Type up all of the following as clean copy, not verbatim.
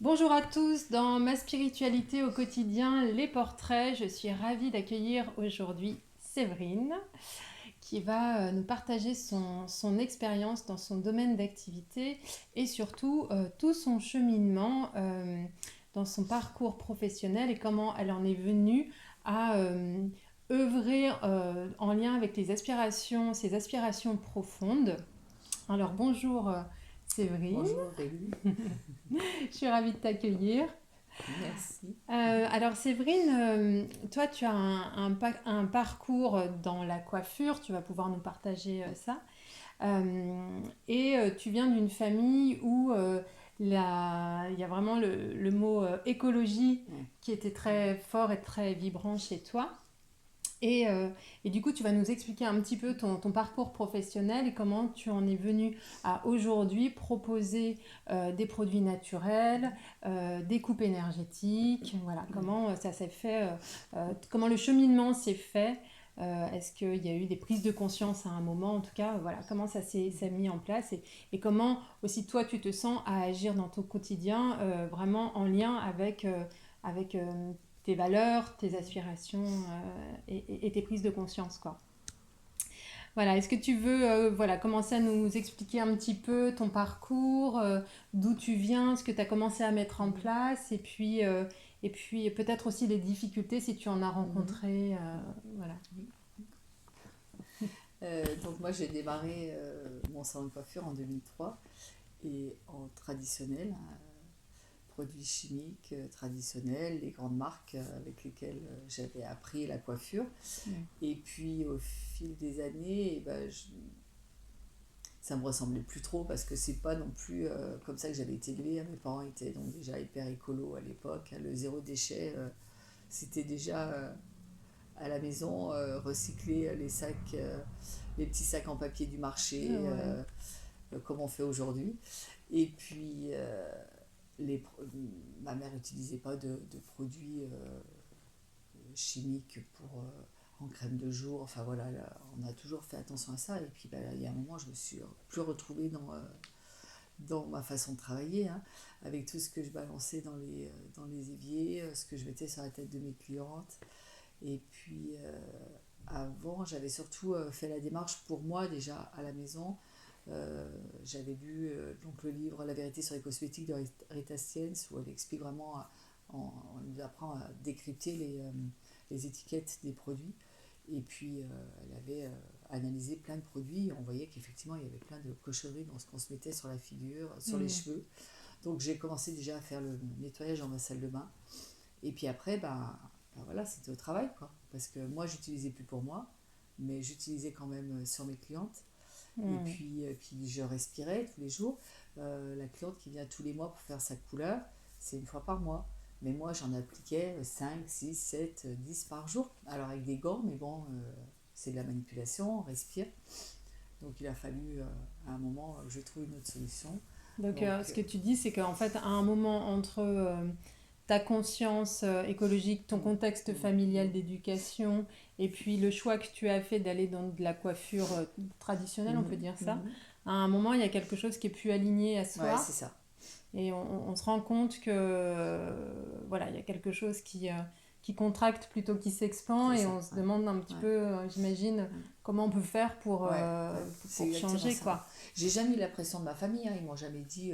Bonjour à tous, dans ma spiritualité au quotidien, les portraits, je suis ravie d'accueillir aujourd'hui Séverine qui va nous partager son expérience dans son domaine d'activité et surtout tout son cheminement dans son parcours professionnel et comment elle en est venue à œuvrer en lien avec ses aspirations profondes. Alors bonjour Séverine, Bonjour Aurélie, je suis ravie de t'accueillir. merci. Alors Séverine, toi tu as un parcours dans la coiffure, tu vas pouvoir nous partager ça. Et tu viens d'une famille où il y a vraiment le mot écologie Ouais. qui était très fort et très vibrant chez toi. Et, euh, et du coup, tu vas nous expliquer un petit peu ton parcours professionnel et comment tu en es venu à aujourd'hui proposer des produits naturels, des coupes énergétiques, voilà, comment ça s'est fait, comment le cheminement s'est fait. Est-ce qu'il y a eu des prises de conscience à un moment, en tout cas, voilà, comment s'est mis en place et comment aussi toi tu te sens à agir dans ton quotidien vraiment en lien avec tes valeurs, tes aspirations et tes prises de conscience, quoi. Voilà, est-ce que tu veux voilà, commencer à nous expliquer un petit peu ton parcours, d'où tu viens, ce que tu as commencé à mettre en place, et puis peut-être aussi les difficultés si tu en as rencontré. Voilà. Donc moi j'ai démarré mon salon de coiffure en 2003 et en traditionnel, produits chimiques traditionnels, les grandes marques avec lesquelles j'avais appris la coiffure. Mm. Et puis au fil des années, ça me ressemblait plus trop parce que c'est pas non plus comme ça que j'avais été élevée. Mes parents étaient donc déjà hyper écolo à l'époque. Le zéro déchet, c'était déjà à la maison, recycler les sacs, les petits sacs en papier du marché, Ouais. comme on fait aujourd'hui. Et puis, les, pro- ma mère n'utilisait pas de produits chimiques en crème de jour. Enfin voilà, là, on a toujours fait attention à ça. Et puis, il y a un moment, je me suis plus retrouvée dans ma façon de travailler, hein, avec tout ce que je balançais dans les éviers, ce que je mettais sur la tête de mes clientes. Et puis, avant, j'avais surtout fait la démarche pour moi déjà à la maison. J'avais lu donc le livre La vérité sur les cosmétiques de Rita Stiens où elle explique vraiment, on nous apprend à décrypter les étiquettes des produits. Et puis elle avait analysé plein de produits et on voyait qu'effectivement il y avait plein de cochonneries dans ce qu'on se mettait sur la figure, sur les Mm. cheveux. Donc j'ai commencé déjà à faire le nettoyage dans ma salle de bain. Et puis après, voilà, c'était au travail, quoi. Parce que moi, j'utilisais plus pour moi, mais j'utilisais quand même sur mes clientes. Et Mm. puis je respirais tous les jours. La cliente qui vient tous les mois pour faire sa couleur, c'est une fois par mois. Mais moi, j'en appliquais 5 6 7 10 par jour. Alors avec des gants, mais bon, c'est de la manipulation, on respire. Donc il a fallu à un moment que je trouve une autre solution. Donc, Donc, ce que tu dis, c'est qu'en fait, à un moment entre ta conscience écologique, ton mm, contexte mm, familial d'éducation, et puis le choix que tu as fait d'aller dans de la coiffure traditionnelle, on peut mhm, dire ça, mhm. à un moment, il y a quelque chose qui est plus aligné à Ouais, soi, c'est ça. et on se rend compte que, voilà, il y a quelque chose qui contracte plutôt qu'il s'expand, C'est et ça. on se Ouais. demande un petit Ouais. peu, j'imagine, Mm. comment on peut faire pour, Ouais, euh, ouais, c'est pour exactement changer, ça. quoi. J'ai jamais eu la pression de ma famille, hein. Ils m'ont jamais dit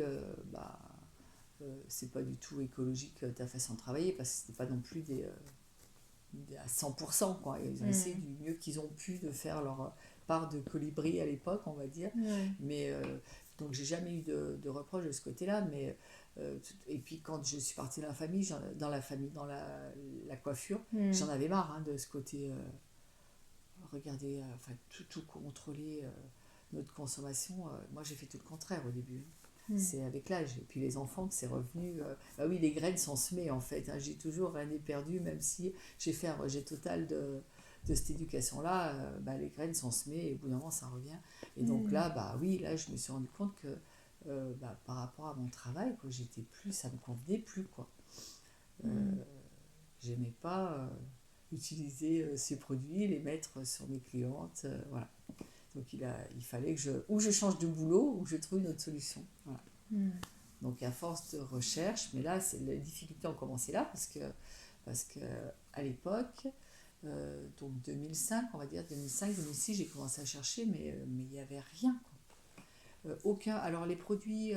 c'est pas du tout écologique ta façon de travailler parce que c'était pas non plus à 100% quoi. Ils ont essayé Mm. du mieux qu'ils ont pu de faire leur part de colibri à l'époque, on va dire. Ouais. Mais donc j'ai jamais eu de reproche de ce côté-là. Mais et puis quand je suis partie dans la coiffure, Mm. j'en avais marre hein, de ce côté regarder, enfin tout contrôler notre consommation. Moi j'ai fait tout le contraire au début. Mm. C'est avec l'âge. Et puis les enfants que c'est revenu. Bah oui, les graines sont semées en fait, hein. J'ai toujours rien perdu, même si j'ai fait un rejet total de cette éducation-là. Les graines sont semées et au bout d'un moment ça revient. Et donc Mm. là, bah oui, là je me suis rendu compte que par rapport à mon travail, quoi, ça me convenait plus quoi. Euh, Mm. J'aimais pas utiliser ces produits, les mettre sur mes clientes. Voilà. Donc il fallait que je change de boulot ou que je trouve une autre solution. Voilà. Donc à force de recherche, mais là, les difficultés ont commencé là parce que à l'époque, donc 2005, on va dire 2005-2006, j'ai commencé à chercher, mais il n'y avait rien, quoi. Aucun. Alors les produits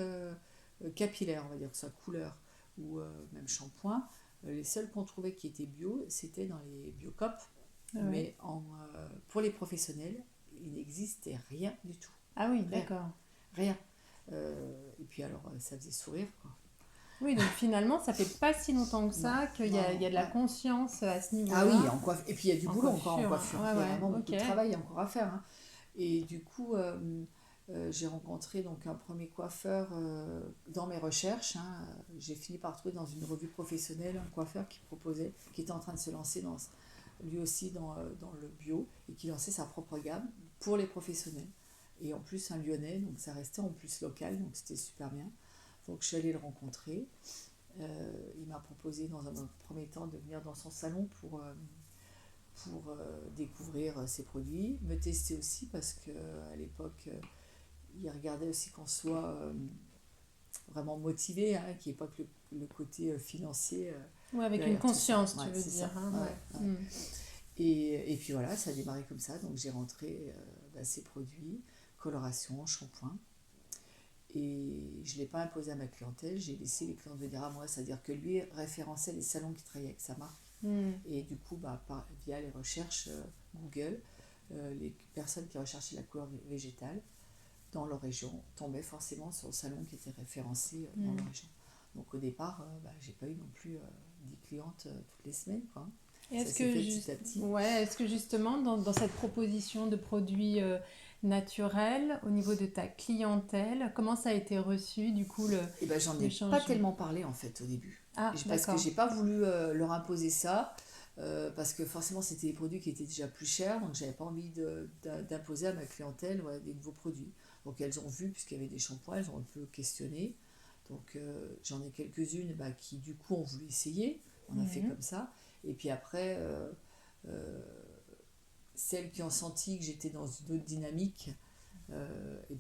capillaires, on va dire que ce soit couleur ou même shampoing, les seuls qu'on trouvait qui étaient bio, c'était dans les Biocop, mais pour les professionnels, il n'existait rien du tout. Ah oui, Rien. d'accord. Rien. Et puis alors, ça faisait sourire, quoi. Oui, donc finalement, ça fait pas si longtemps que ça qu'il y a de la conscience à ce niveau-là. Ah oui, et puis il y a du boulot encore en coiffure. Ouais, Il y a vraiment beaucoup de ok. travail encore à faire, hein. Et du coup, j'ai rencontré donc un premier coiffeur dans mes recherches, hein. J'ai fini par trouver dans une revue professionnelle un coiffeur qui était en train de se lancer lui aussi dans le bio et qui lançait sa propre gamme pour les professionnels. Et en plus un Lyonnais, donc ça restait en plus local, donc c'était super bien. Donc je suis allée le rencontrer. Il m'a proposé dans un premier temps de venir dans son salon pour découvrir ses produits, me tester aussi parce qu'à l'époque, il regardait aussi qu'on soit vraiment motivé, hein, qu'il n'y ait pas que le côté financier. Oui, avec une conscience, tu veux dire. Hein, ouais. Et puis voilà, ça a démarré comme ça. Donc j'ai rentré ces produits, coloration, shampoing. Et je ne l'ai pas imposé à ma clientèle, j'ai laissé les clients venir à moi, c'est-à-dire que lui référençait les salons qui travaillaient avec sa marque. Et du coup, via les recherches Google, les personnes qui recherchaient la couleur végétale dans leur région tombaient forcément sur le salon qui était référencé dans leur région. Donc au départ, j'ai pas eu non plus 10 clientes toutes les semaines, quoi. Est-ce que, petit à petit. est-ce que justement, dans cette proposition de produits naturels, au niveau de ta clientèle, comment ça a été reçu, du coup, j'en ai pas tellement parlé, en fait, au début. Parce que j'ai pas voulu leur imposer ça, parce que forcément, c'était des produits qui étaient déjà plus chers, donc j'avais pas envie d'imposer à ma clientèle des nouveaux produits. Donc elles ont vu, puisqu'il y avait des shampoings, elles ont un peu questionné. Donc j'en ai quelques-unes qui, du coup, ont voulu essayer. On a fait comme ça. Et puis après, celles qui ont senti que j'étais dans une autre dynamique,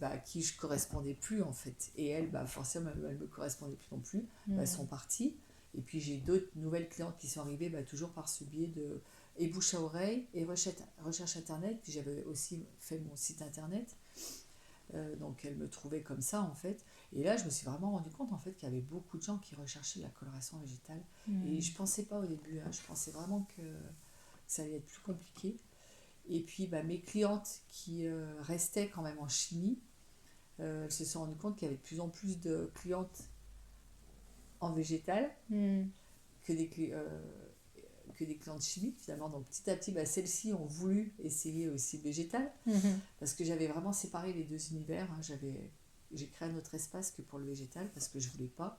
à qui je correspondais plus, en fait. Et elles, forcément, elles me correspondaient plus non plus. Elles sont parties. Et puis j'ai d'autres nouvelles clientes qui sont arrivées, toujours par ce biais de bouche à oreille et recherche internet. Puis j'avais aussi fait mon site internet. Donc elles me trouvaient comme ça, en fait. Et là, je me suis vraiment rendu compte, en fait, qu'il y avait beaucoup de gens qui recherchaient la coloration végétale. Et je pensais pas au début, hein. Je pensais vraiment que ça allait être plus compliqué. Et puis mes clientes qui restaient quand même en chimie, elles se sont rendues compte qu'il y avait de plus en plus de clientes en végétal que des clientes chimiques, finalement. Donc petit à petit, celles-ci ont voulu essayer aussi le végétal, parce que j'avais vraiment séparé les deux univers, hein. J'ai créé un autre espace que pour le végétal, parce que je voulais pas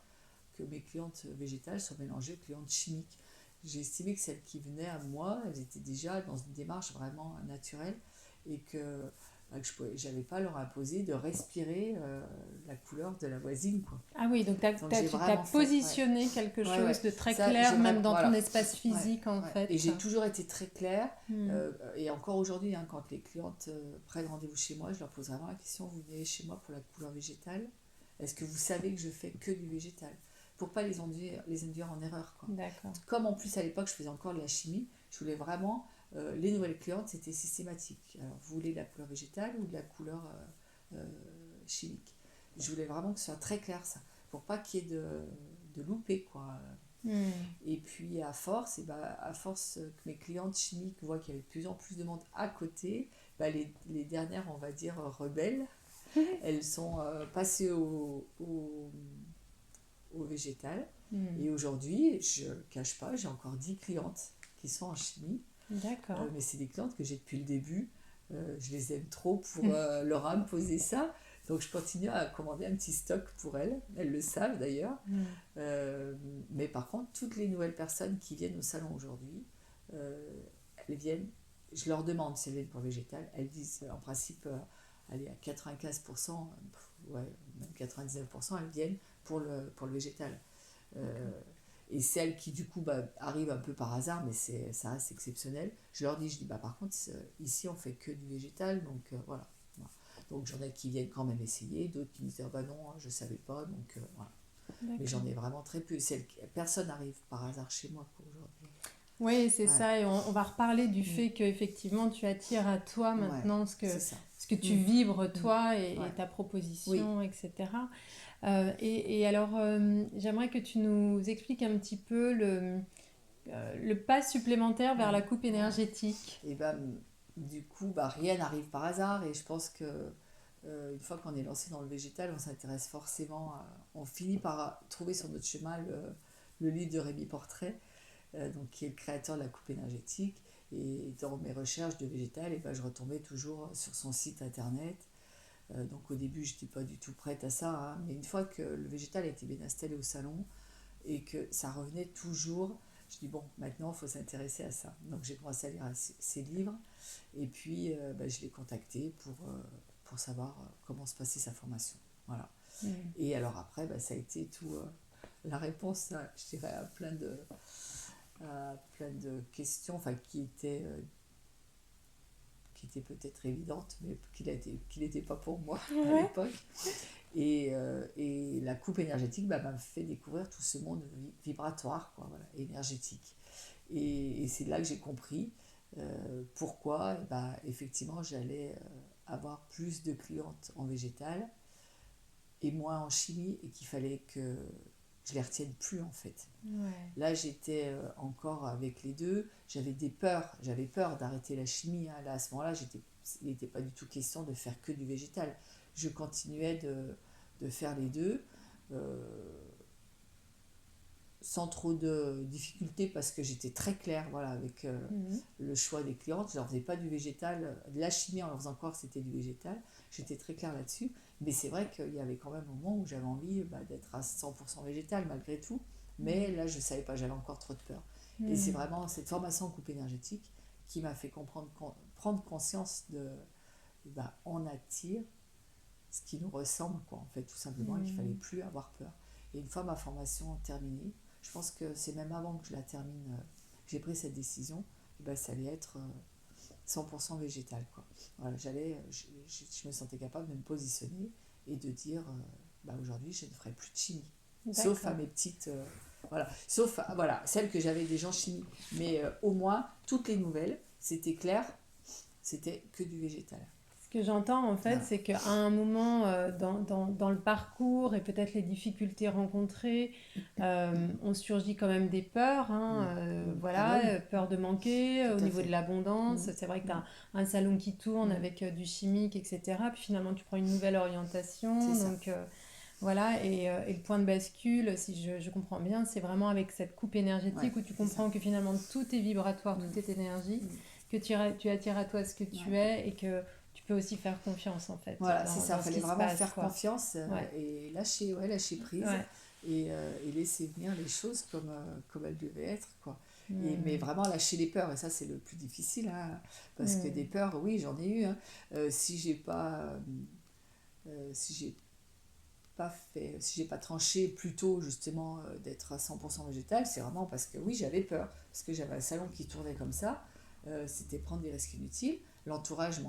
que mes clientes végétales soient mélangées aux clientes chimiques. J'ai estimé que celles qui venaient à moi, elles étaient déjà dans une démarche vraiment naturelle, et que je n'avais pas à leur imposer de respirer la couleur de la voisine, quoi. Ah oui, donc tu as positionné quelque chose de très clair, même dans ton espace physique, en fait. Et j'ai toujours été très claire, et encore aujourd'hui, hein, quand les clientes prennent rendez-vous chez moi, je leur pose vraiment la question: vous venez chez moi pour la couleur végétale? Est-ce que vous savez que je fais que du végétal? Pour pas les induire en erreur, quoi. D'accord. Comme en plus à l'époque je faisais encore de la chimie, je voulais vraiment les nouvelles clientes, c'était systématique. Alors vous voulez de la couleur végétale ou de la couleur chimique? Je voulais vraiment que ce soit très clair, ça, pour pas qu'il y ait de loupé, quoi. Et puis à force que mes clientes chimiques voient qu'il y avait de plus en plus de monde à côté, les dernières, on va dire, rebelles, elles sont passées au végétal. Et aujourd'hui, je ne cache pas, j'ai encore 10 clientes qui sont en chimie. D'accord. Mais c'est des clientes que j'ai depuis le début. Je les aime trop pour leur imposer ça. Donc je continue à commander un petit stock pour elles. Elles le savent d'ailleurs. Mais par contre, toutes les nouvelles personnes qui viennent au salon aujourd'hui, elles viennent, je leur demande si elles viennent pour le végétal. Elles disent en principe, allez, à 95%, même 99%, elles viennent pour le végétal. Et celles qui, du coup, arrivent un peu par hasard, mais ça reste exceptionnel, je dis, par contre, ici, on fait que du végétal, donc voilà. Voilà. Donc, j'en ai qui viennent quand même essayer, d'autres qui me disent, ah bah non, je savais pas, donc voilà. Mais D'accord. j'en ai vraiment très peu. Personne n'arrive par hasard chez moi, quoi, aujourd'hui. Oui, c'est Ouais, ça. Et on va reparler du Mm. fait qu'effectivement, tu attires à toi Ouais, maintenant c'est ça. ce que tu Mm. vibres, Mm. toi, et Ouais, ta oui. proposition, etc. Et alors, j'aimerais que tu nous expliques un petit peu le pas supplémentaire vers la coupe Ouais. énergétique. Et du coup, rien n'arrive par hasard. Et je pense que une fois qu'on est lancé dans le végétal, on s'intéresse forcément. On finit par trouver sur notre chemin le livre de Rémi Portrait, donc, qui est le créateur de la coupe énergétique. Et dans mes recherches de végétal, je retombais toujours sur son site internet. Donc au début, je n'étais pas du tout prête à ça, hein, mais une fois que le végétal a été bien installé au salon, et que ça revenait toujours. Je dis bon, maintenant il faut s'intéresser à ça. Donc j'ai commencé à lire ses livres et puis je l'ai contacté pour savoir comment se passait sa formation. Voilà. Mm. Et alors après, ça a été tout la réponse, je dirais, à plein de questions qui étaient peut-être évidentes, mais qui n'étaient pas pour moi à Ouais. l'époque. Et la coupe énergétique m'a fait découvrir tout ce monde vibratoire, quoi, voilà, énergétique. Et c'est là que j'ai compris pourquoi effectivement j'allais avoir plus de clientes en végétal et moins en chimie, et qu'il fallait que je les retienne plus en fait. Ouais. Là j'étais encore avec les deux, j'avais peur d'arrêter la chimie, hein. Là à ce moment-là il n'était pas du tout question de faire que du végétal. Je continuais de faire les deux, euh, sans trop de difficultés, parce que j'étais très claire, voilà, avec Mhm. le choix des clientes. Je leur faisais pas du végétal, de la chimie en leur faisant croire que c'était du végétal. J'étais très claire là-dessus. Mais c'est vrai qu'il y avait quand même un moment où j'avais envie d'être à 100% végétal malgré tout. Mais là, je ne savais pas, j'avais encore trop de peur. Et c'est Mhm. vraiment cette formation en coupe énergétique qui m'a fait prendre conscience on attire ce qui nous ressemble, quoi, en fait, tout simplement. Il fallait Mhm. plus avoir peur. Et une fois ma formation terminée, je pense que c'est même avant que je la termine, que j'ai pris cette décision, ça allait être 100% végétal, quoi. Voilà, je me sentais capable de me positionner et de dire, aujourd'hui, je ne ferai plus de chimie. Sauf à D'accord. mes petites... voilà, sauf voilà, celles que j'avais déjà en chimie. Mais au moins, toutes les nouvelles, c'était clair, c'était que du végétal. Ce que j'entends en fait, Voilà. c'est qu'à un moment dans le parcours et peut-être les difficultés rencontrées, ont surgi quand même des peurs, hein, Mm. Mm. Ah bah voilà, oui, peur de manquer au tout à niveau de fait. Mm. l'abondance. C'est vrai que tu Mm. as un salon qui tourne Mm. avec du chimique, etc. Puis finalement, tu prends une nouvelle C'est orientation. ça. Donc voilà, et le point de bascule, si je comprends bien, c'est vraiment avec cette coupe Ouais, énergétique où tu c'est ça. comprends que finalement tout est vibratoire, Mm. tout est énergie, Mm. que tu attires à toi ce que tu Ouais. es et que tu peux aussi faire confiance en fait Voilà, c'est ça. dans Il ce fallait qui se vraiment passe, faire quoi. confiance Ouais, et lâcher prise ouais. et laisser venir les choses comme elles devaient être, quoi. Mais Hmm, vraiment lâcher les peurs, et ça c'est le plus difficile, hein, parce que des hmm, peurs, oui, j'en ai eu, hein. Si j'ai si j'ai pas tranché plus tôt justement d'être à 100% végétal, c'est vraiment parce que oui, j'avais peur, parce que j'avais un salon qui tournait comme ça, c'était prendre des risques inutiles. L'entourage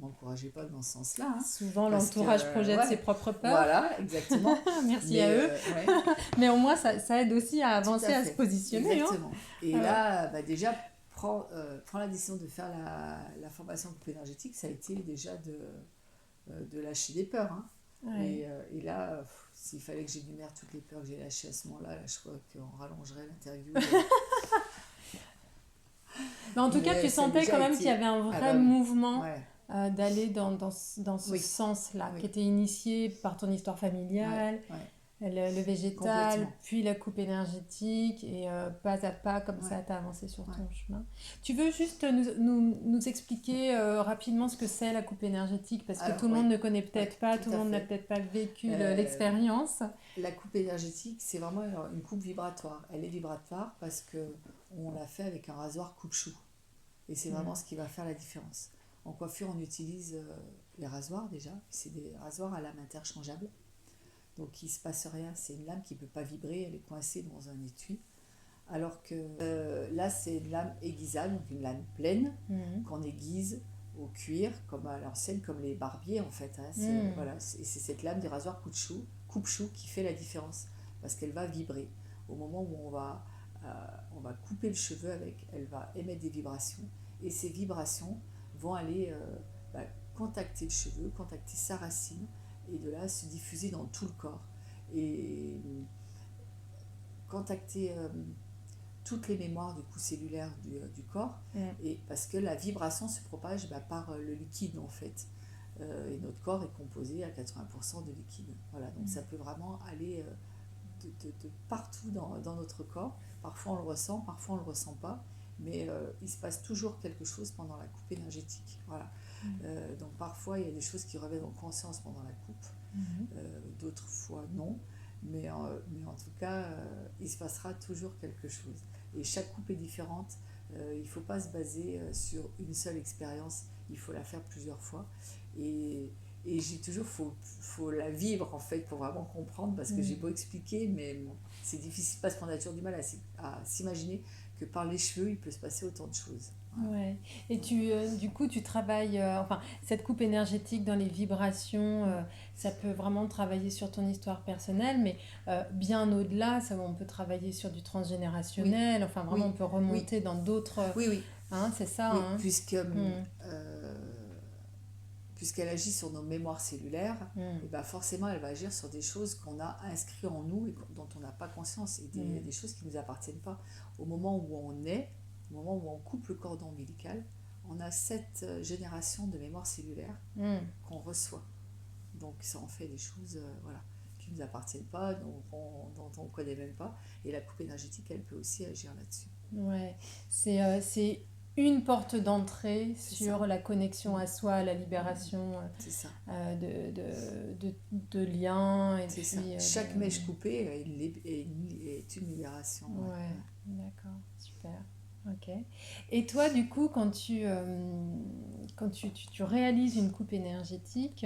m'encourageait pas dans ce sens-là, hein, Souvent, parce que l'entourage projette ses ouais, propres peurs. voilà, exactement. Merci à Mais eux. ouais, Mais au moins, ça aide aussi à tout à avancer, à se fait, positionner, hein. exactement. Et Euh, là, déjà, prends la décision de faire la formation coupe énergétique, ça a été déjà de lâcher des peurs, hein. ouais. Et là, s'il fallait que j'énumère toutes les peurs que j'ai lâchées à ce moment-là, je crois qu'on rallongerait l'interview. Mais en tout cas, Mais tu ça a sentais déjà quand même qu'il y été. avait un Ah vrai bah oui, mouvement ouais, d'aller dans ce oui, sens-là, qui oui, était initié par ton histoire ouais, familiale, ouais, le végétal, complètement. puis la coupe énergétique, et pas à pas, comme Ouais, ça, tu as avancé sur ouais. ton chemin. Tu veux juste nous expliquer rapidement ce que c'est la coupe énergétique, parce que tout Alors, le oui, monde ne connaît ouais, peut-être pas, tout tout le à monde n'a fait. peut-être pas vécu Euh, l'expérience. la coupe énergétique, c'est vraiment une coupe vibratoire. Elle est vibratoire parce que on l'a fait avec un rasoir coupe-chou. Et c'est vraiment Mm. ce qui va faire la différence. En coiffure, on utilise les rasoirs déjà. C'est des rasoirs à lame interchangeable. Donc il ne se passe rien. C'est une lame qui ne peut pas vibrer, elle est coincée dans un étui. Alors que là, c'est une lame aiguisable, donc une lame pleine, Mhm. qu'on aiguise au cuir, comme à l'ancienne, comme les barbiers en fait. Hein. Mhm. Voilà, c'est cette lame des rasoirs coupe-chou qui fait la différence, parce qu'elle va vibrer. Au moment où on va couper le cheveu avec, elle va émettre des vibrations, et ces vibrations vont aller bah, contacter le cheveu, contacter sa racine, et de là se diffuser dans tout le corps. Et contacter toutes les mémoires du coup cellulaires du corps, Mhm. et parce que la vibration se propage par le liquide en fait. Et notre corps est composé à 80% de liquide. Voilà, donc ça peut vraiment aller de partout dans notre corps. Parfois on le ressent, parfois on ne le ressent pas, mais il se passe toujours quelque chose pendant la coupe énergétique. Voilà. Donc parfois il y a des choses qui reviennent en conscience pendant la coupe, Mhm. d'autres fois non. Mais en tout cas, il se passera toujours quelque chose. Et chaque coupe est différente. Il ne faut pas se baser sur une seule expérience. Il faut la faire plusieurs fois. Et, et j'ai toujours, faut la vivre en fait pour vraiment comprendre. Parce que j'ai Mhm. beau expliquer, mais bon, c'est difficile parce qu'on a toujours du mal à s'imaginer que par les cheveux, il peut se passer autant de choses. Voilà. Ouais. Et Donc, du coup, tu travailles, enfin, cette coupe énergétique dans les vibrations, mm, ça peut vraiment travailler sur ton histoire personnelle, mais bien au-delà, ça, on peut travailler sur du oui, transgénérationnel, enfin, vraiment, on oui, peut oui, remonter dans d'autres, oui, oui, hein, c'est ça, oui, hein. Mm, puisqu'elle agit sur nos mémoires cellulaires, et mm, ben forcément elle va agir sur des choses qu'on a inscrites en nous et dont on n'a pas conscience, et mm, des choses qui ne nous appartiennent pas. Au moment où on est, au moment où on coupe le cordon ombilical, on a cette génération de mémoire cellulaire mm. qu'on reçoit. Donc ça en fait des choses voilà, qui ne nous appartiennent pas, dont on ne connaît même pas. Et la coupe énergétique, elle peut aussi agir là-dessus. Ouais, c'est une porte d'entrée C'est ça. sur la connexion Mm, à soi, la mm, libération c'est ça. de liens, et C'est ça. puis Chaque mèche coupée est une libération. Ouais. ouais, Ouais. d'accord, super. Ok. Et toi, du coup, quand tu réalises une coupe énergétique,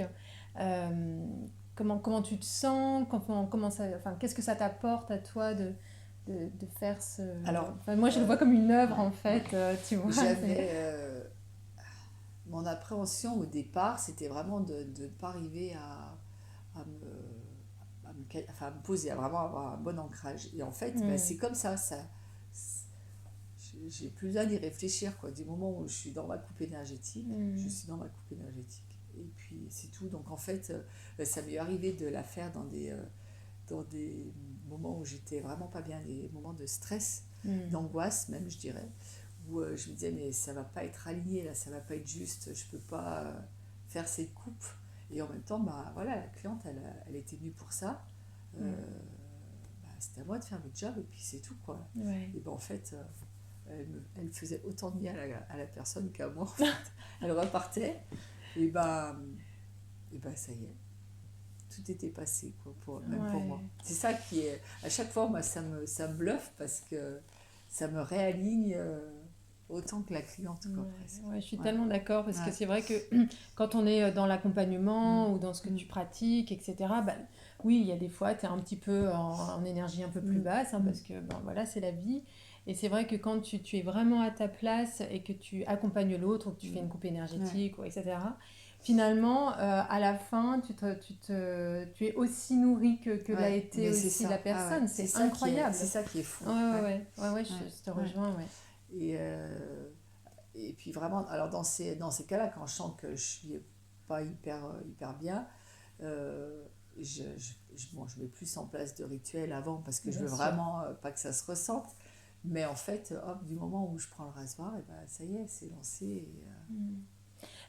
euh, comment tu te sens? Comment ça, enfin, qu'est-ce que ça t'apporte à toi de faire ce... Alors, Enfin, moi, je le vois comme une œuvre, ouais, en ouais. fait, tu vois. J'avais mon appréhension au départ, c'était vraiment de ne pas arriver à enfin, à me poser, à vraiment avoir un bon ancrage. Et en fait, ben, Hmm, c'est comme ça, j'ai plus besoin d'y réfléchir, quoi. Du moment où je suis dans ma coupe énergétique, je hmm, suis dans ma coupe énergétique. Et puis c'est tout. Donc en fait, ça m'est arrivé de la faire dans des moments où j'étais vraiment pas bien, des moments de stress, hmm. d'angoisse même, je dirais, où je me disais, mais ça va pas être aligné, là, ça va pas être juste, je peux pas faire cette coupe. Et en même temps, bah, voilà, la cliente, elle était venue pour ça. Hmm. Bah, c'était à moi de faire le job, et puis c'est tout, quoi. Ouais. Et ben en fait, elle faisait autant de bien à la personne qu'à moi, en fait. Elle repartait, et bah ça y est, tout était passé, quoi, même pour moi. Ouais. C'est ça qui est. À chaque fois, moi, ça me bluffe parce que ça me réaligne autant que la cliente, quoi, presque. Ouais, je suis Ouais, tellement d'accord parce que ouais. c'est vrai que quand on est dans Mm, l'accompagnement ou dans ce que mm, tu pratiques, etc., bah, oui, il y a des fois, tu es un petit peu en énergie un peu plus mm, basse, hein, mm, parce que ben, voilà, c'est la vie. Et c'est vrai que quand tu es vraiment à ta place et que tu accompagnes l'autre, ou que tu fais mm. une coupe Ouais, énergétique, ou etc., finalement, à la fin, tu es aussi nourri que l'a ouais, été mais c'est aussi la ça. Ah ouais, personne. C'est c'est incroyable. ça qui est fou. Ouais, ouais, Ouais, ouais, ouais, ouais, ouais, je te ouais. rejoins, ouais. Et, et puis vraiment, alors dans ces cas-là, quand je sens que je suis pas hyper bien, euh, bon, je mets plus en place de rituels avant parce que je Bien veux sûr. vraiment pas que ça se ressente. Mais en fait, hop, du moment où je prends le rasoir, et ben ça y est, c'est lancé, Mm.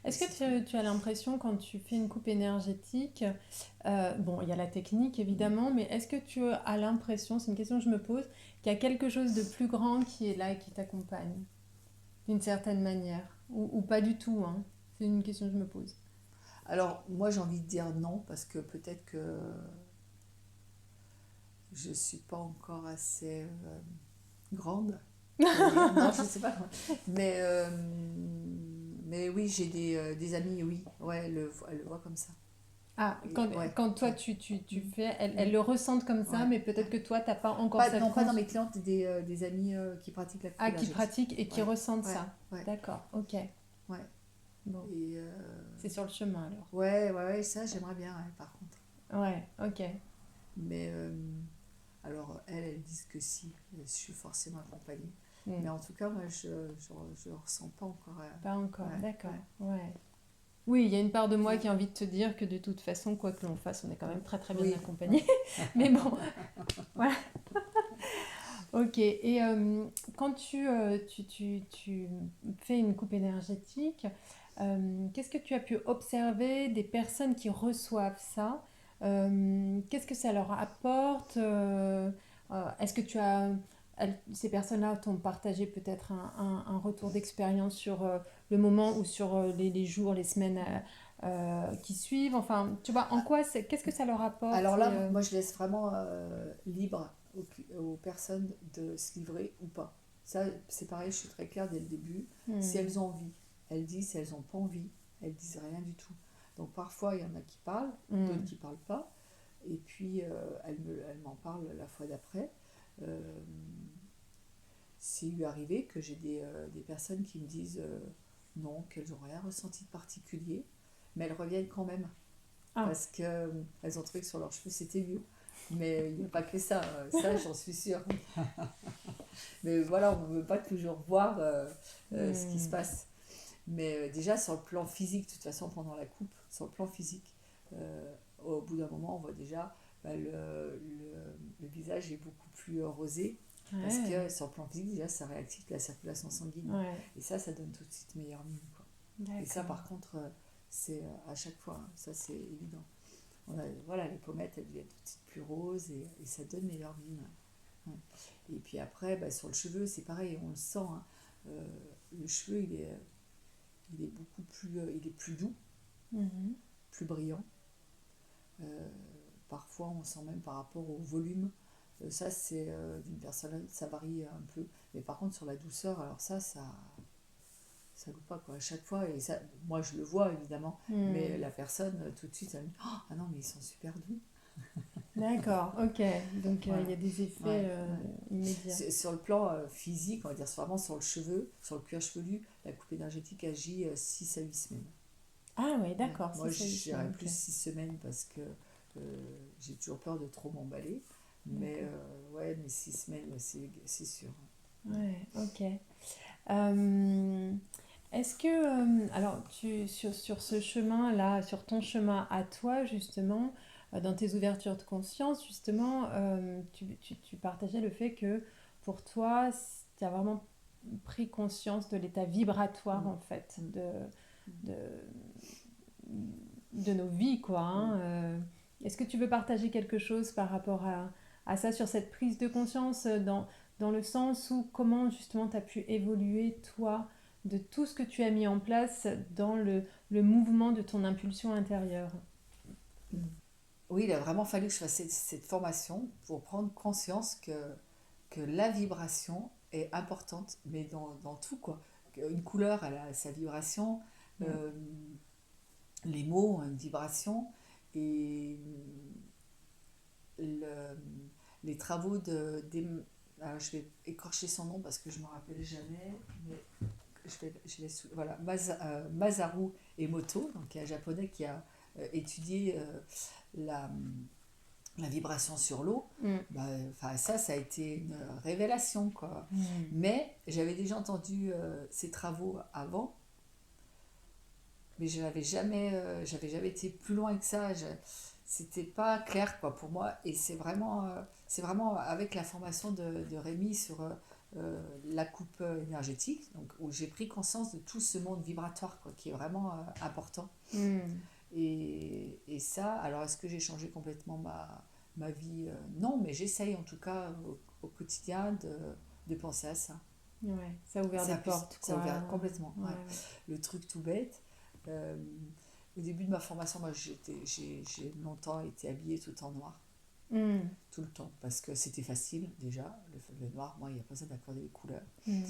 et Est-ce c'est que fini. tu as l'impression quand tu fais une coupe énergétique, bon, il y a la technique Mm. évidemment, mais est-ce que tu as l'impression, c'est une question que je me pose, qu'il y a quelque chose de plus grand qui est là et qui t'accompagne, d'une certaine manière, ou pas du tout, hein? C'est une question que je me pose. Alors, moi, j'ai envie de dire non, parce que peut-être que je suis pas encore assez grande pour dire non, je sais pas. Mais oui, j'ai des amis, oui, ouais, elles le voient comme ça. Ah, Et, quand, ouais, quand toi ouais. tu fais, elles le ressentent comme ça, Ouais, mais peut-être ouais. que toi, t'as pas encore Pas, cette non, pas dans conscience. mes clientes, des amis qui pratiquent la coupe Ah, qui énergétique. pratiquent et qui Ouais, ressentent ouais, ça. ouais, D'accord, ok. ouais. Bon, Et c'est sur le chemin alors. ouais, ouais, ouais, ça j'aimerais bien, ouais, par contre. Ouais, ok. Mais alors, elles disent que si, je suis forcément accompagnée. Hmm. Mais en tout cas, moi, je ressens pas encore. Pas encore, Ouais, d'accord. ouais. Ouais. Oui, il y a une part de moi Mm, qui a envie de te dire que de toute façon, quoi que l'on fasse, on est quand mm. même très très bien Oui, accompagné. ouais. Mais bon, voilà. Ok. Et quand tu fais une coupe énergétique, qu'est-ce que tu as pu observer des personnes qui reçoivent ça? Qu'est-ce que ça leur apporte? Est-ce que ces personnes-là t'ont partagé peut-être un retour d'expérience sur le moment ou sur les jours, les semaines qui suivent? Enfin, tu vois, qu'est-ce que ça leur apporte? Alors là, moi, je laisse vraiment libre aux personnes de se livrer ou pas. Ça, c'est pareil, je suis très claire dès le début. Si Hmm, elles ont envie, elles disent. Si elles n'ont pas envie, elles disent rien du tout. Donc parfois, il y en a qui parlent, d'autres hmm, qui parlent pas. Et puis, elles m'en parlent la fois d'après. Euh, c'est lui arrivé que j'ai des personnes qui me disent non, qu'elles n'ont rien ressenti de particulier, mais elles reviennent quand même ah, parce qu'elles ont trouvé que sur leurs cheveux c'était mieux. Mais il n'y a pas que ça, ça j'en suis sûre. Mais voilà, on ne veut pas toujours voir ce qui se hmm, passe. Mais déjà sur le plan physique, de toute façon pendant la coupe, sur le plan physique, au bout d'un moment on voit déjà le visage est beaucoup plus rosé parce ouais, que sur le plan physique déjà ça réactive la circulation sanguine. ouais, Et ça donne tout de suite meilleure mine, quoi. Et ça d'accord. par contre c'est à chaque fois, hein, ça c'est évident. Voilà, les pommettes elles deviennent tout de suite plus roses et ça donne meilleure mine. Ouais. Et puis après, bah, sur le cheveu, c'est pareil, on le sent, hein. Euh, le cheveu, il est beaucoup plus, il est plus doux, Mhm. plus brillant. Euh, Parfois, on sent même par rapport au volume. Ça, c'est d'une personne à l'autre, ça varie un peu. Mais par contre, sur la douceur, alors ça loupe pas quoi. À chaque fois, et ça, moi je le vois évidemment, mais Hmm. la personne tout de suite, elle me dit oh, ah non, mais ils sont super doux. D'accord, ok. Donc il y Voilà. a des effets Ouais, ouais. immédiats. Sur le plan physique, on va dire, c'est vraiment sur le cheveu, sur le cuir chevelu, la coupe énergétique agit 6 à 8 semaines. Ah oui, Ouais. d'accord, Moi, 6 à 8 je dirais semaines, plus ok. 6 semaines parce que j'ai toujours peur de trop m'emballer. Mais D'accord. ouais, mais 6 semaines, c'est sûr. Ouais, ok. Euh, Est-ce que, alors, sur ce chemin-là, sur ton chemin à toi, justement, dans tes ouvertures de conscience, justement, tu partageais le fait que pour toi, tu as vraiment pris conscience de l'état vibratoire, Mm, en fait, mm, de, de nos vies, quoi. mm. Hein. Est-ce que tu veux partager quelque chose par rapport à ça, sur cette prise de conscience, dans le sens où comment justement tu as pu évoluer, toi, de tout ce que tu as mis en place dans le mouvement de ton impulsion intérieure? Mm. Oui, il a vraiment fallu que je fasse cette formation pour prendre conscience que la vibration est importante, mais dans tout, quoi. Une couleur, elle a sa vibration, Mm. euh, les mots ont une vibration, et le- les travaux alors je vais écorcher son nom parce que je ne me rappelle jamais, mais voilà, Masaru Emoto, donc un japonais qui a étudié la, la vibration sur l'eau. Mm. Bah, ça a été une révélation, quoi. Mm. Mais j'avais déjà entendu ces travaux avant, mais j'avais jamais été plus loin que ça. C'était pas clair, quoi, pour moi. Et c'est vraiment avec la formation de Rémi sur la coupe énergétique, donc, où j'ai pris conscience de tout ce monde vibratoire, quoi, qui est vraiment important. Mm. Et ça, alors est-ce que j'ai changé complètement ma vie? Non, mais j'essaye en tout cas au quotidien de penser à ça. Ouais, ça a ouvert des portes, Ça a quoi. ouvert complètement. Ouais, Ouais. ouais. Le truc tout bête. euh, Au début de ma formation, moi j'ai longtemps été habillée tout en noir, Mm. tout le temps, parce que c'était facile déjà. Le noir, moi, il n'y a pas besoin d'accorder les couleurs. Mm.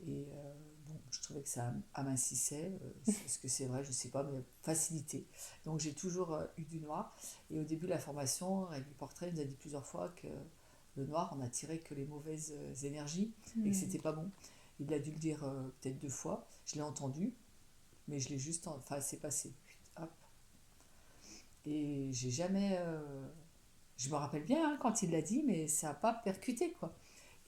Et bon, je trouvais que ça amincissait, est-ce que c'est vrai, je ne sais pas, mais facilité. Donc j'ai toujours eu du noir. Et au début de la formation, Rémi Portrait nous a dit plusieurs fois que le noir, on n'attirait que les mauvaises énergies et que c'était pas bon. Il a dû le dire peut-être 2 fois. Je l'ai entendu, mais je l'ai juste, enfin, c'est passé. Hop. Et j'ai jamais, je me rappelle bien hein, quand il l'a dit, mais ça n'a pas percuté quoi.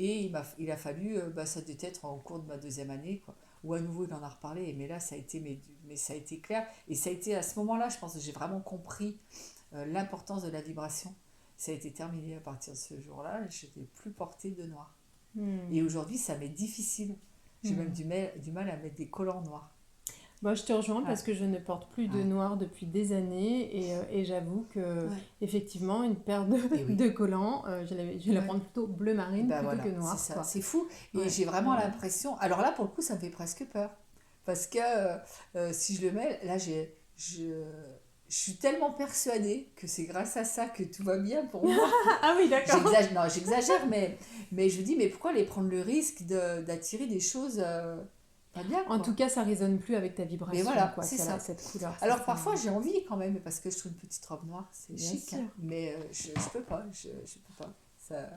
Et il a fallu, ça devait être au cours de ma 2e année, quoi, où à nouveau il en a reparlé. Mais là, ça a été, mais ça a été clair. Et ça a été à ce moment-là, je pense que j'ai vraiment compris l'importance de la vibration. Ça a été terminé à partir de ce jour-là. Je n'étais plus portée de noir. Et aujourd'hui, ça m'est difficile. J'ai même du mal à mettre des collants noirs. Bon, je te rejoins Ouais. parce que je ne porte plus de Ouais. noir depuis des années et j'avoue que Ouais. effectivement une paire de, Et oui. de collants, je vais la Ouais. prendre plutôt bleu marine Ben plutôt voilà, que noir, c'est ça, quoi. c'est fou. Et Ouais. j'ai vraiment Ouais. l'impression. Alors là, pour le coup, ça me fait presque peur. Parce que si je le mets, là, je suis tellement persuadée que c'est grâce à ça que tout va bien pour moi. Ah oui, d'accord. J'exagère, non, j'exagère, mais je dis, mais pourquoi aller prendre le risque d'attirer des choses pas bien, En tout quoi. cas, ça résonne plus avec ta Mais vibration, voilà, quoi. c'est Celle-là, ça. cette couleur, c'est Alors ça. parfois j'ai envie quand même, parce que je trouve une petite robe noire, c'est Bien chic, hein, sûr. mais je peux pas, je peux pas. Ça...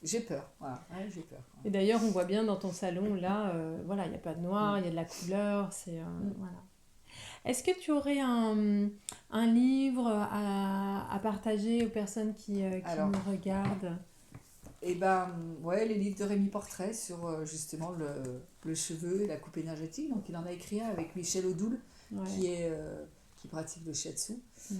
J'ai peur, voilà, ouais, j'ai peur. Et d'ailleurs, on voit bien dans ton salon, là, voilà, il n'y a pas de noir, Mm. il y a de la couleur, c'est... Mm. voilà. Est-ce que tu aurais un livre à partager aux personnes qui Alors, nous regardent? et ben, ouais, les livres de Rémi Portrait sur justement le cheveu et la coupe énergétique. Donc, il en a écrit un avec Michel Odoul, Ouais. qui pratique le shiatsu. Mm.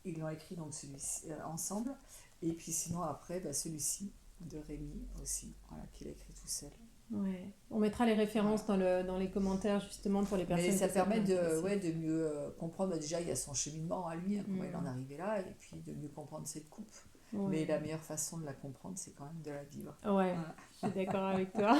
Ils l'ont écrit donc celui-ci ensemble. Et puis sinon, après, celui-ci de Rémi aussi, voilà, qu'il a écrit tout seul. Ouais. On mettra les références Voilà. dans les commentaires justement pour les Mais personnes ça que permet peut intéresser. de mieux comprendre. Déjà, il y a son cheminement à lui, hein, comment il en est Mm. arrivé là, et puis de mieux comprendre cette coupe. Ouais. Mais la meilleure façon de la comprendre, c'est quand même de la vivre. Ouais, Voilà. je suis d'accord avec toi.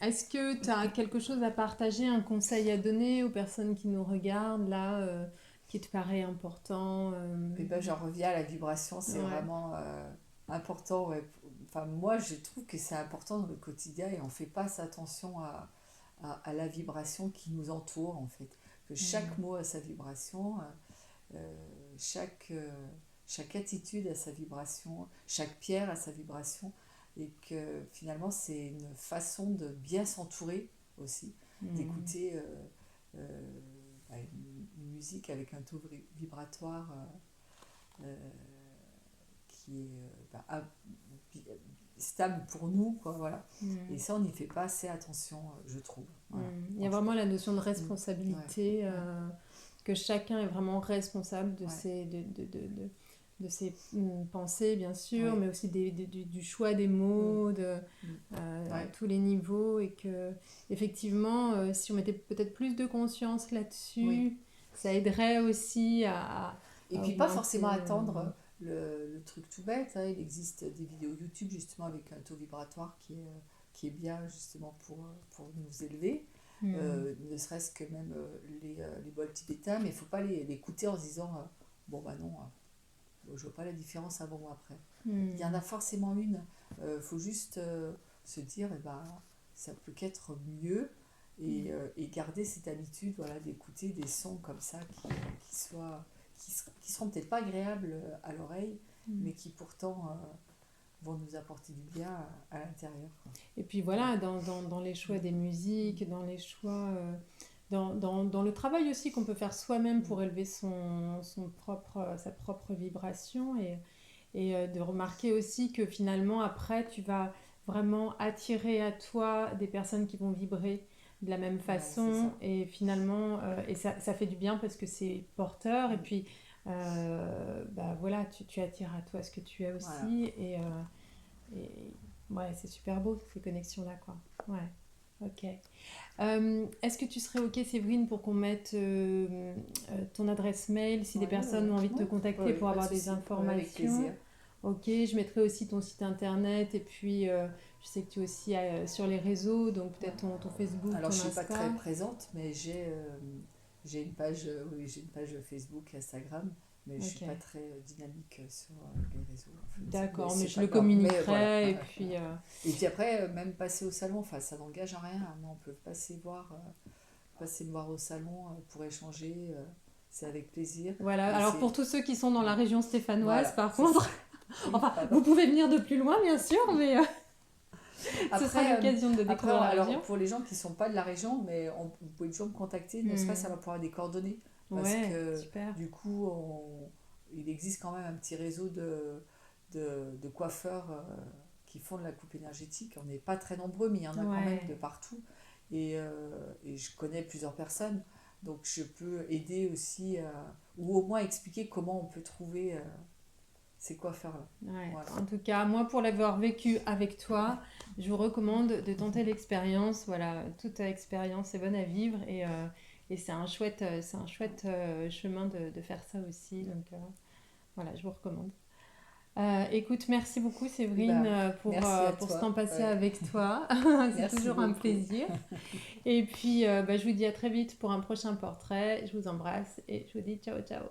Est-ce que tu as quelque chose à partager, un conseil à donner aux personnes qui nous regardent là, qui te paraît important Et ben, j'en reviens à la vibration, c'est Ouais. vraiment important. Ouais. Enfin, moi, je trouve que c'est important dans le quotidien et on fait pas assez attention à la vibration qui nous entoure, en fait. Que chaque mot a sa vibration, chaque, chaque attitude a sa vibration, chaque pierre a sa vibration, et que finalement, c'est une façon de bien s'entourer aussi, d'écouter une musique avec un taux vibratoire euh, qui est stable pour nous, quoi, voilà. Et ça, on n'y fait pas assez attention, je trouve. Voilà. Il y a vraiment la notion de responsabilité, Ouais. que chacun est vraiment responsable de Ouais. ses pensées, bien sûr, Ouais. mais aussi du choix des mots, à Ouais. tous les niveaux, et que effectivement, si on mettait peut-être plus de conscience là-dessus, Oui. ça aiderait aussi Et à puis pas augmenter, forcément attendre le truc tout bête, hein. Il existe des vidéos YouTube justement avec un taux vibratoire qui est bien justement pour nous élever. Ne serait-ce que même les bols tibétains, mais il ne faut pas l'écouter en se disant bon bah non, je vois pas la différence avant ou après. Il y en a forcément une. Faut juste se dire ça peut qu'être mieux et garder cette habitude, voilà, d'écouter des sons comme ça qui seront peut-être pas agréables à l'oreille, mais qui pourtant vont nous apporter du bien à l'intérieur, quoi. Et puis voilà, dans les choix des musiques, dans les choix, dans le travail aussi qu'on peut faire soi-même pour élever sa propre vibration, et de remarquer aussi que finalement après tu vas vraiment attirer à toi des personnes qui vont vibrer de la même Ouais, façon, c'est ça. et finalement et ça fait du bien parce que c'est porteur, et puis voilà, tu attires à toi ce que tu es aussi, Voilà. et ouais, c'est super beau ces connexions-là, quoi. Ouais, ok. Est-ce que tu serais ok, Séverine, pour qu'on mette ton adresse mail si des Ouais, personnes ont envie de te contacter ouais, pour pas de avoir des souci. Ouais, avec informations? plaisir. Ok, je mettrai aussi ton site internet, et puis je sais que tu es aussi sur les réseaux, donc peut-être ton Facebook, Alors, ton je suis pas Insta. très présente, mais j'ai une page, oui, j'ai une page Facebook, Instagram, mais je ne suis Ok. pas très dynamique sur les réseaux. En fait. D'accord, mais c'est je pas le grave. Mais voilà. communiquerai et puis Et puis après, même passer au salon, enfin, ça n'engage à rien. Hein. On peut passer me voir au salon pour échanger. C'est avec plaisir. voilà. Et Alors c'est... pour tous ceux qui sont dans la région stéphanoise, Voilà, par c'est ça. contre, Oui, enfin, pardon. vous pouvez venir de plus loin, bien sûr, mais ce sera Après, l'occasion de après, découvrir la alors région. pour les gens qui ne sont pas de la région, mais vous pouvez toujours me contacter, ne serait-ce Hmm. à pour avoir des coordonnées. Parce Ouais, que super. du coup, il existe quand même un petit réseau de coiffeurs qui font de la coupe énergétique. On n'est pas très nombreux, mais il y en a quand même de Ouais. partout. Et je connais plusieurs personnes. Donc je peux aider aussi, ou au moins expliquer comment on peut trouver ces coiffeurs-là. Ouais. Voilà. En tout cas, moi, pour l'avoir vécu avec toi, je vous recommande de tenter l'expérience. Voilà, toute expérience est bonne à vivre et c'est un chouette chemin de faire ça aussi. Donc, voilà, je vous recommande. Écoute, merci beaucoup Eh Séverine ben, merci à pour ce toi. temps passé Ouais. avec toi. C'est Merci toujours un beaucoup. plaisir. Et puis, je vous dis à très vite pour un prochain portrait. Je vous embrasse et je vous dis ciao ciao.